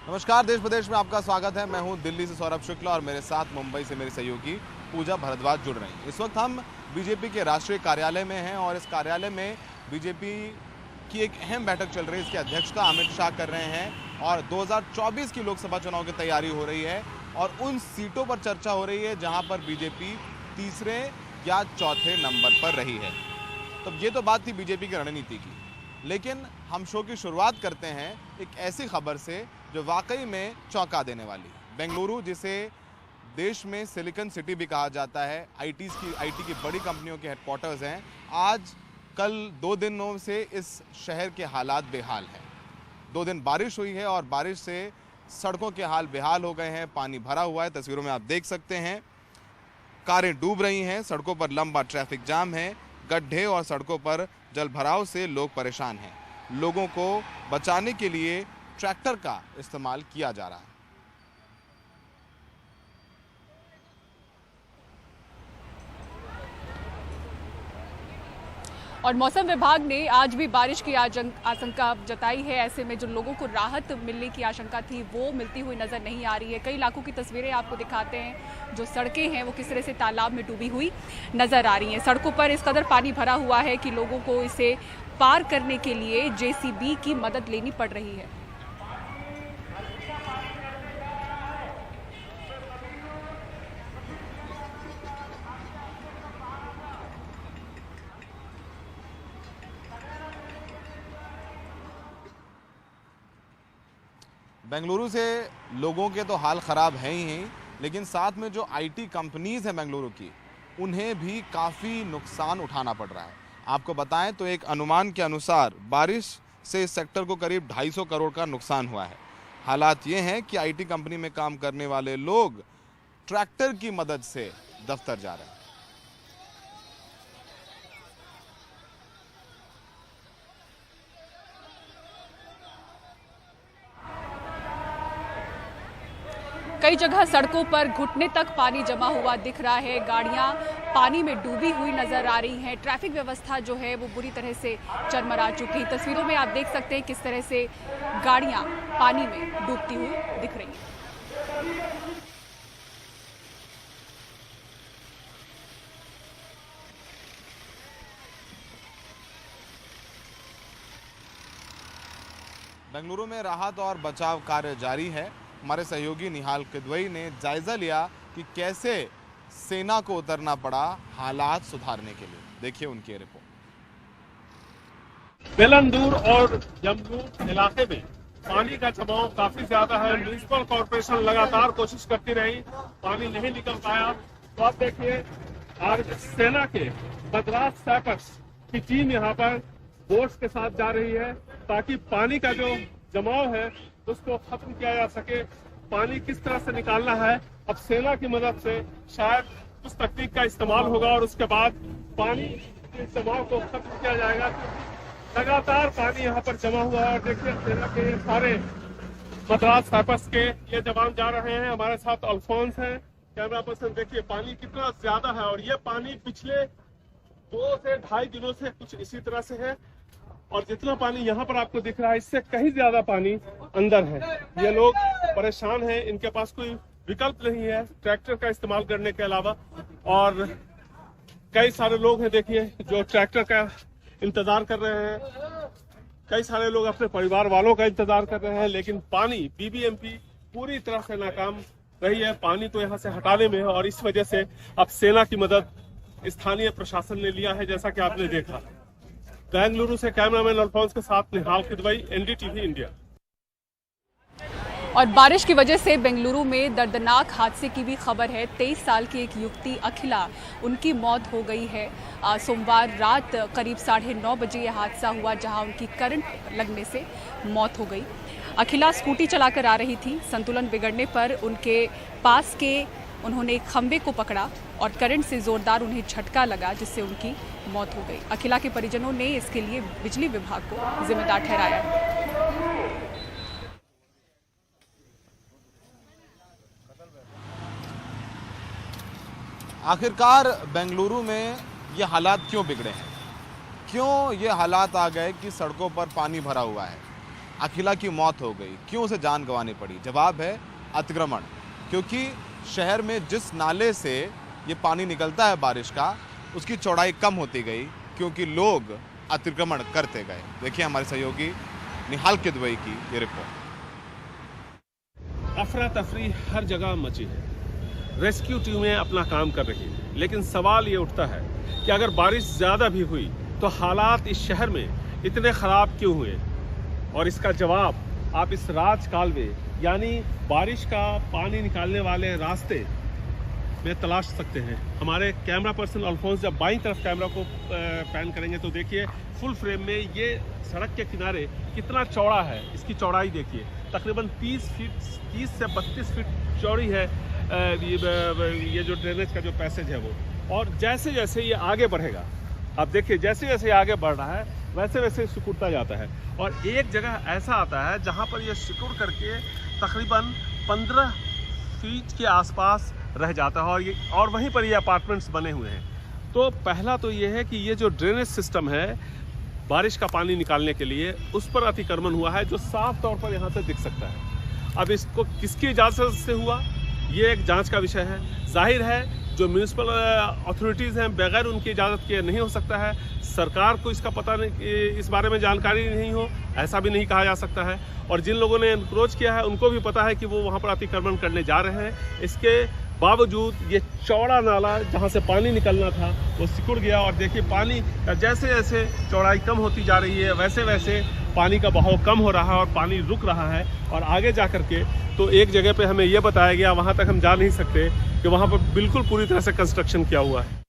नमस्कार, देश प्रदेश में आपका स्वागत है। मैं हूं दिल्ली से सौरभ शुक्ला और मेरे साथ मुंबई से मेरी सहयोगी पूजा भारद्वाज जुड़ रही हैं। इस वक्त हम बीजेपी के राष्ट्रीय कार्यालय में हैं और इस कार्यालय में बीजेपी की एक अहम बैठक चल रही है। इसकी अध्यक्षता अमित शाह कर रहे हैं और 2024 की लोकसभा चुनाव की तैयारी हो रही है और उन सीटों पर चर्चा हो रही है जहाँ पर बीजेपी तीसरे या चौथे नंबर पर रही है। तो ये तो बात थी बीजेपी की रणनीति की, लेकिन हम शो की शुरुआत करते हैं एक ऐसी खबर से जो वाकई में चौंका देने वाली है। बेंगलुरु, जिसे देश में सिलिकॉन सिटी भी कहा जाता है, आईटी की बड़ी कंपनियों के हेडक्वार्टर्स हैं, आज कल 2 दिनों से इस शहर के हालात बेहाल हैं। 2 दिन बारिश हुई है और बारिश से सड़कों के हाल बेहाल हो गए हैं, पानी भरा हुआ है। तस्वीरों में आप देख सकते हैं, कारें डूब रही हैं, सड़कों पर लंबा ट्रैफिक जाम है, गड्ढे और सड़कों पर जल भराव से लोग परेशान हैं। लोगों को बचाने के लिए ट्रैक्टर का इस्तेमाल किया जा रहा है। और मौसम विभाग ने आज भी बारिश की आशंका जताई है। ऐसे में जो लोगों को राहत मिलने की आशंका थी वो मिलती हुई नजर नहीं आ रही है। कई इलाकों की तस्वीरें आपको दिखाते हैं, जो सड़कें हैं वो किस तरह से तालाब में डूबी हुई नजर आ रही हैं। सड़कों पर इस कदर पानी भरा हुआ है कि लोगों को इसे पार करने के लिए जेसीबी की मदद लेनी पड़ रही है। बेंगलुरु से लोगों के तो हाल ख़राब हैं ही, लेकिन साथ में जो आईटी कंपनीज़ हैं बेंगलुरु की, उन्हें भी काफ़ी नुकसान उठाना पड़ रहा है। आपको बताएं तो एक अनुमान के अनुसार बारिश से इस सेक्टर को करीब 250 करोड़ का नुकसान हुआ है। हालात ये हैं कि आईटी कंपनी में काम करने वाले लोग ट्रैक्टर की मदद से दफ्तर जा रहे हैं। कई जगह सड़कों पर घुटने तक पानी जमा हुआ दिख रहा है, गाड़ियां पानी में डूबी हुई नजर आ रही हैं। ट्रैफिक व्यवस्था जो है वो बुरी तरह से चरमरा चुकी है। तस्वीरों में आप देख सकते हैं किस तरह से गाड़ियां पानी में डूबती हुई दिख रही हैं। बेंगलुरु में राहत और बचाव कार्य जारी है। हमारे सहयोगी निहाल किदवई ने जायजा लिया कि कैसे सेना को उतरना पड़ा हालात सुधारने के लिए। देखिए उनकी रिपोर्ट। बेलंदूर और जमनूर इलाके में पानी का जमाव काफी ज्यादा है। म्युनिसिपल कॉर्पोरेशन लगातार कोशिश करती रही, पानी नहीं निकल पाया। तो आप देखिए, आज सेना के मद्रास सैपर्स की टीम यहाँ पर बोट्स के साथ जा रही है ताकि पानी का जो जमाव है उसको खत्म किया जा सके। पानी किस तरह से निकालना है, अब सेना की मदद से शायद उस तकनीक का इस्तेमाल होगा और उसके बाद पानी के जमाव को खत्म किया जाएगा। लगातार पानी यहाँ पर जमा हुआ है और देखिए सेना के सारे मद्रास सैपर्स के ये जवान जा रहे हैं। हमारे साथ अल्फोंस हैं, कैमरा पर्सन। देखिए पानी कितना ज्यादा है और ये पानी पिछले 2 से 2.5 दिनों से कुछ इसी तरह से है और जितना पानी यहाँ पर आपको दिख रहा है इससे कहीं ज्यादा पानी अंदर है। ये लोग परेशान हैं, इनके पास कोई विकल्प नहीं है ट्रैक्टर का इस्तेमाल करने के अलावा। और कई सारे लोग हैं देखिए जो ट्रैक्टर का इंतजार कर रहे हैं, कई सारे लोग अपने परिवार वालों का इंतजार कर रहे हैं, लेकिन पानी बीबीएमपी पूरी तरह से नाकाम रही है। पानी तो यहाँ से हटाने में है और इस वजह से अब सेना की मदद स्थानीय प्रशासन ने लिया है, जैसा कि आपने देखा। बेंगलुरु से कैमरामैन अल्फोंस के साथ निहाल किदवई, एनडीटीवी इंडिया। और बारिश की वजह से बेंगलुरु में दर्दनाक हादसे की भी खबर है। 23 साल की एक युवती अखिला, उनकी मौत हो गई है। सोमवार रात करीब 9:30 बजे यह हादसा हुआ जहां उनकी करंट लगने से मौत हो गई। अखिला स्कूटी चलाकर आ रही थी, संतुलन बिगड़ने पर उनके पास के उन्होंने एक खंबे को पकड़ा और करंट से जोरदार उन्हें झटका लगा जिससे उनकी मौत हो गई। अखिला के परिजनों ने इसके लिए बिजली विभाग को जिम्मेदार ठहराया है। आखिरकार बेंगलुरु में ये हालात क्यों बिगड़े हैं? क्यों ये हालात आ गए कि सड़कों पर पानी भरा हुआ है? अखिला की मौत हो गई, क्यों उसे जान गंवानी पड़ी? जवाब है अतिक्रमण। क्योंकि शहर में जिस नाले से ये पानी निकलता है बारिश का, उसकी चौड़ाई कम होती गई क्योंकि लोग अतिक्रमण करते गए। देखिए हमारे सहयोगी निहाल किदवई की ये रिपोर्ट। अफरा तफरी हर जगह मची है, रेस्क्यू टीमें अपना काम कर रही हैं, लेकिन सवाल ये उठता है कि अगर बारिश ज़्यादा भी हुई तो हालात इस शहर में इतने ख़राब क्यों हुए? और इसका जवाब आप इस राज कालवे यानी बारिश का पानी निकालने वाले रास्ते में तलाश सकते हैं। हमारे कैमरा पर्सन अल्फोंस जब बाईं तरफ कैमरा को पैन करेंगे तो देखिए फुल फ्रेम में ये सड़क के किनारे कितना चौड़ा है। इसकी चौड़ाई देखिए, तकरीबन 30 से 32 फीट चौड़ी है ये जो ड्रेनेज का जो पैसेज है वो। और जैसे जैसे ये आगे बढ़ेगा, आप देखिए जैसे जैसे आगे बढ़ रहा है वैसे वैसे सिकुड़ता जाता है। और एक जगह ऐसा आता है जहाँ पर ये सिकुड़ करके तकरीबन 15 फीट के आसपास रह जाता है और वहीं पर ये अपार्टमेंट्स बने हुए हैं। तो पहला तो ये है कि ये जो ड्रेनेज सिस्टम है बारिश का पानी निकालने के लिए, उस पर अतिक्रमण हुआ है जो साफ तौर पर यहाँ से दिख सकता है। अब इसको किसकी इजाज़त से हुआ, ये एक जांच का विषय है। जाहिर है जो म्यूनिसिपल अथॉरिटीज़ हैं बगैर उनकी इजाज़त के नहीं हो सकता है। सरकार को इसका पता नहीं, इस बारे में जानकारी नहीं हो, ऐसा भी नहीं कहा जा सकता है। और जिन लोगों ने एनक्रोच किया है उनको भी पता है कि वो वहाँ पर अतिक्रमण करने जा रहे हैं। इसके बावजूद ये चौड़ा नाला जहाँ से पानी निकलना था वो सिकुड़ गया। और देखिए पानी जैसे जैसे चौड़ाई कम होती जा रही है वैसे वैसे पानी का बहाव कम हो रहा है और पानी रुक रहा है। और आगे जा कर के तो एक जगह पे हमें ये बताया गया, वहाँ तक हम जा नहीं सकते कि वहाँ पर बिल्कुल पूरी तरह से कंस्ट्रक्शन किया हुआ है।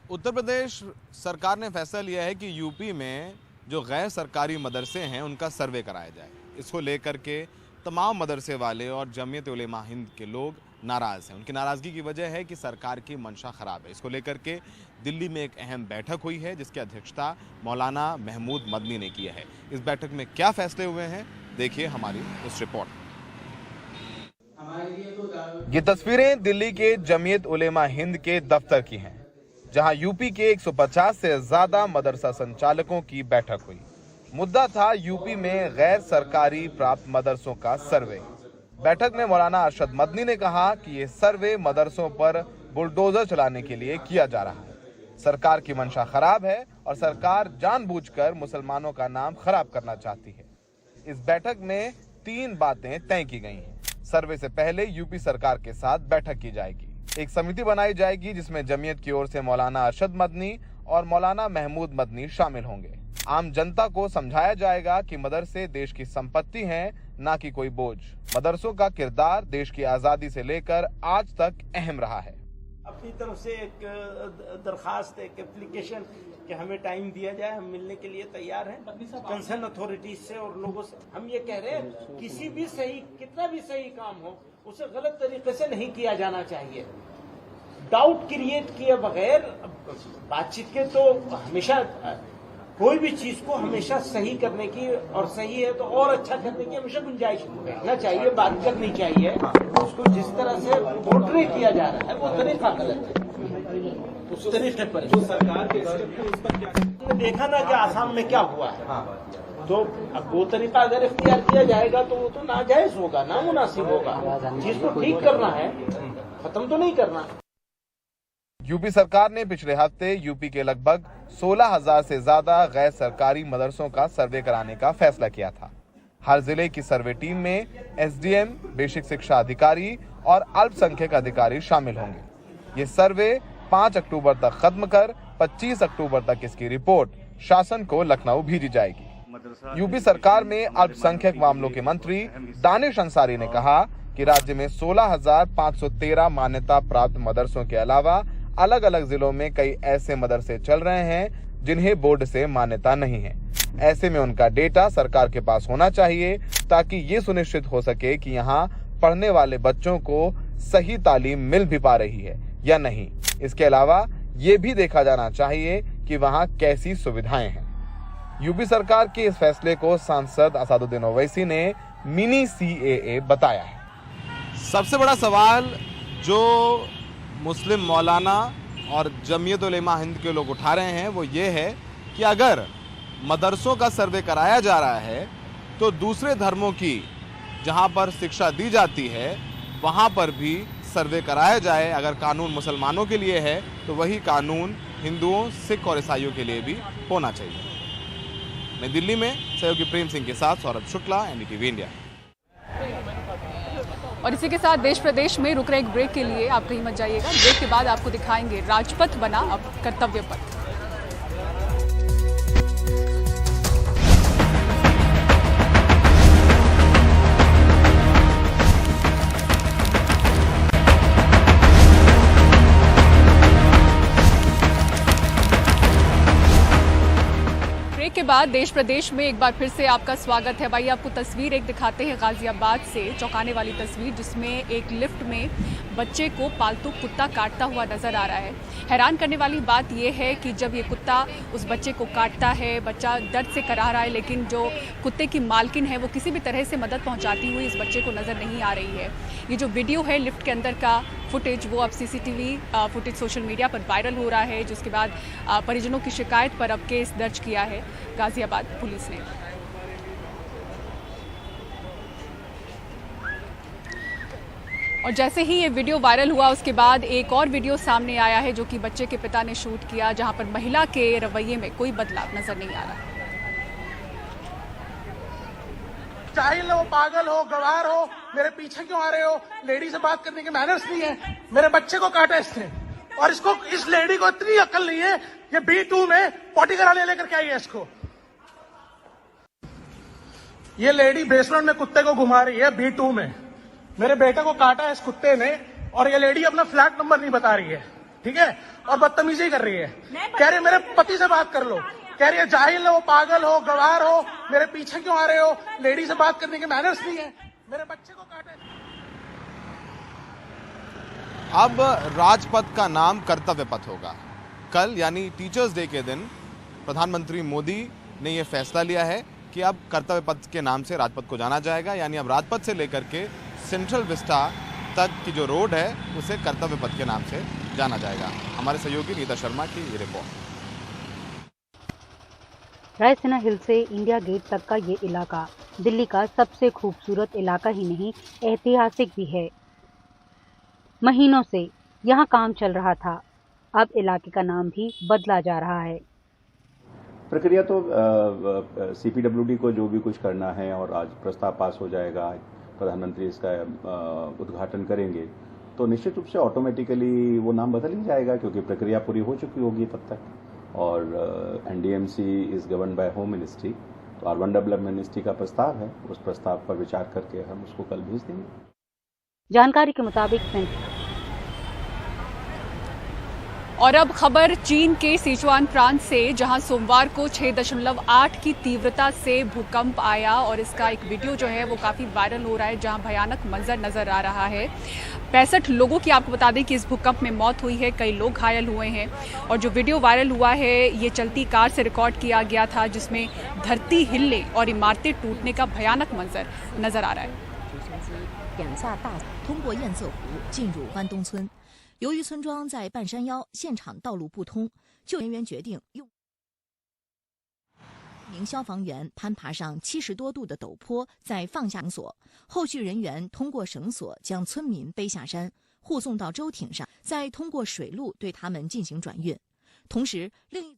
उत्तर प्रदेश सरकार ने फैसला लिया है कि यूपी में जो गैर सरकारी मदरसे हैं उनका सर्वे कराया जाए। इसको लेकर के तमाम मदरसे वाले और जमीयत उलेमा हिंद के लोग नाराज़ हैं। उनकी नाराज़गी की वजह है कि सरकार की मंशा ख़राब है। इसको लेकर के दिल्ली में एक अहम बैठक हुई है जिसकी अध्यक्षता मौलाना महमूद मदनी ने की है। इस बैठक में क्या फैसले हुए हैं देखिए हमारी इस रिपोर्ट। ये तस्वीरें दिल्ली के जमीयत उलेमा हिंद के दफ्तर की हैं, जहां यूपी के 150 से ज्यादा मदरसा संचालकों की बैठक हुई। मुद्दा था यूपी में गैर सरकारी प्राप्त मदरसों का सर्वे। बैठक में मौलाना अरशद मदनी ने कहा कि ये सर्वे मदरसों पर बुलडोजर चलाने के लिए किया जा रहा है। सरकार की मंशा खराब है और सरकार जानबूझकर मुसलमानों का नाम खराब करना चाहती है। इस बैठक में 3 बातें तय की गई हैं। सर्वे से पहले यूपी सरकार के साथ बैठक की जाएगी। एक समिति बनाई जाएगी जिसमें जमीयत की ओर से मौलाना अरशद मदनी और मौलाना महमूद मदनी शामिल होंगे। आम जनता को समझाया जाएगा कि मदरसे देश की संपत्ति हैं, ना कि कोई बोझ। मदरसों का किरदार देश की आजादी से लेकर आज तक अहम रहा है। अपनी तरफ से एक दरखास्त, एक एप्लीकेशन कि हमें टाइम दिया जाए, हम मिलने के लिए तैयार हैं कंसर्न अथॉरिटीज से और लोगों से। हम ये कह रहे हैं किसी भी सही, कितना भी सही काम हो उसे गलत तरीके से नहीं किया जाना चाहिए। डाउट क्रिएट किए बगैर बातचीत के तो हमेशा कोई भी चीज को हमेशा सही करने की, और सही है तो और अच्छा करने की हमेशा गुंजाइश रहना चाहिए, बात करनी चाहिए। उसको जिस तरह से पोर्ट्रे किया जा रहा है वो तरीका गलत है। उस तरीके पर जो सरकार के उस पर क्या देखा ना कि आसाम में क्या हुआ है, तो अब वो तरीका अगर इख्तियार किया जाएगा तो वो तो नाजायज होगा, नामुनासिब होगा। चीज को ठीक करना है, खत्म तो नहीं करना। यूपी सरकार ने पिछले हफ्ते यूपी के लगभग 16,000 से ज्यादा गैर सरकारी मदरसों का सर्वे कराने का फैसला किया था। हर जिले की सर्वे टीम में एसडीएम, बेसिक शिक्षा अधिकारी और अल्पसंख्यक अधिकारी शामिल होंगे। ये सर्वे 5 अक्टूबर तक खत्म कर 25 अक्टूबर तक इसकी रिपोर्ट शासन को लखनऊ भेजी जाएगी। यूपी सरकार में अल्पसंख्यक मामलों के मंत्री दानिश अंसारी ने कहा कि राज्य में 16,513 मान्यता प्राप्त मदरसों के अलावा अलग अलग जिलों में कई ऐसे मदरसे चल रहे हैं जिन्हें बोर्ड से मान्यता नहीं है। ऐसे में उनका डेटा सरकार के पास होना चाहिए ताकि ये सुनिश्चित हो सके कि यहाँ पढ़ने वाले बच्चों को सही तालीम मिल भी पा रही है या नहीं। इसके अलावा ये भी देखा जाना चाहिए कि वहाँ कैसी सुविधाएं हैं। यूपी सरकार के इस फैसले को सांसद असदुद्दीन ओवैसी ने मिनी CAA बताया है। सबसे बड़ा सवाल जो मुस्लिम मौलाना और जमीयत उलेमा हिंद के लोग उठा रहे हैं वो ये है कि अगर मदरसों का सर्वे कराया जा रहा है तो दूसरे धर्मों की जहां पर शिक्षा दी जाती है वहां पर भी सर्वे कराया जाए। अगर कानून मुसलमानों के लिए है तो वही कानून हिंदुओं, सिख और ईसाइयों के लिए भी होना चाहिए। नई दिल्ली में सहयोगी प्रेम सिंह के साथ सौरभ शुक्ला, एनडीटीवी इंडिया। और इसी के साथ देश प्रदेश में रुक रहे एक ब्रेक के लिए आप कहीं मत जाइएगा। ब्रेक के बाद आपको दिखाएंगे राजपथ बना अब कर्तव्य पथ। के बाद देश प्रदेश में एक बार फिर से आपका स्वागत है। भाई आपको तस्वीर एक दिखाते हैं गाजियाबाद से, चौंकाने वाली तस्वीर जिसमें एक लिफ्ट में बच्चे को पालतू कुत्ता काटता हुआ नजर आ रहा है। हैरान करने वाली बात यह है कि जब ये कुत्ता उस बच्चे को काटता है, बच्चा दर्द से कराह रहा है, लेकिन जो कुत्ते की मालकिन है वो किसी भी तरह से मदद पहुंचाती हुई इस बच्चे को नजर नहीं आ रही है। ये जो वीडियो है लिफ्ट के अंदर का फुटेज, वो अब सीसीटीवी फुटेज सोशल मीडिया पर वायरल हो रहा है, जिसके बाद परिजनों की शिकायत पर अब केस दर्ज किया है गाजियाबाद पुलिस ने। और जैसे ही ये वीडियो वायरल हुआ उसके बाद एक और वीडियो सामने आया है जो कि बच्चे के पिता ने शूट किया, जहां पर महिला के रवैये में कोई बदलाव नजर नहीं आ रहा। जाहिल हो, पागल हो, गवार हो, मेरे पीछे क्यों आ रहे हो? लेडी से बात करने के मैनर्स नहीं है। मेरे बच्चे को काटा इसने, और इसको, इस लेडी को इतनी अकल नहीं है, ये B2 में पॉटी कराने लेकर के आई है इसको। ये लेडी बेसमेंट में कुत्ते को घुमा रही है B2 में। मेरे बेटे को काटा है इस कुत्ते ने, और ये लेडी अपना फ्लैट नंबर नहीं बता रही है, ठीक है, और बदतमीजी कर रही है। कह रही है मेरे पति से बात कर लो, कह रही है जाहिल हो, पागल हो, गवार हो, मेरे पीछे क्यों आ रहे हो? लेडी से बात करने के मैनर्स नहीं है। मेरे बच्चे को काटे। अब राजपथ का नाम कर्तव्य पथ होगा। कल यानी टीचर्स डे के दिन प्रधानमंत्री मोदी ने यह फैसला लिया है कि अब कर्तव्य पथ के नाम से राजपथ को जाना जाएगा, यानी अब राजपथ से लेकर के सेंट्रल विस्टा तक की जो रोड है उसे कर्तव्य पथ के नाम से जाना जाएगा। हमारे सहयोगी नीता शर्मा की ये रिपोर्ट। रायसीना हिल से इंडिया गेट तक का ये इलाका दिल्ली का सबसे खूबसूरत इलाका ही नहीं, ऐतिहासिक भी है। महीनों से यहाँ काम चल रहा था, अब इलाके का नाम भी बदला जा रहा है। प्रक्रिया तो CPWD को जो भी कुछ करना है, और आज प्रस्ताव पास हो जाएगा, प्रधानमंत्री इसका उद्घाटन करेंगे, तो निश्चित रूप से ऑटोमेटिकली वो नाम बदल ही जाएगा, क्योंकि प्रक्रिया पूरी हो चुकी होगी तब तक। और NDMC is govern by home ministry, तो अर्बन डेवलपमेंट मिनिस्ट्री का प्रस्ताव है, उस प्रस्ताव पर विचार करके हम उसको कल भेज देंगे। जानकारी के मुताबिक और अब खबर चीन के सिचुआन प्रांत से, जहां सोमवार को 6.8 की तीव्रता से भूकंप आया, और इसका एक वीडियो जो है वो काफ़ी वायरल हो रहा है, जहां भयानक मंजर नज़र आ रहा है। 65 लोगों की आपको बता दें कि इस भूकंप में मौत हुई है, कई लोग घायल हुए हैं। और जो वीडियो वायरल हुआ है ये चलती कार से रिकॉर्ड किया गया था, जिसमें धरती हिलने और इमारतें टूटने का भयानक मंजर नज़र आ रहा है। 2架大通过堰塞湖进入关东村，由于村庄在半山腰，现场道路不通，救援人员决定用1名消防员攀爬上70多度的陡坡，再放下绳索，后续人员通过绳索将村民背下山，护送到舟艇上，再通过水路对他们进行转运。同时，另一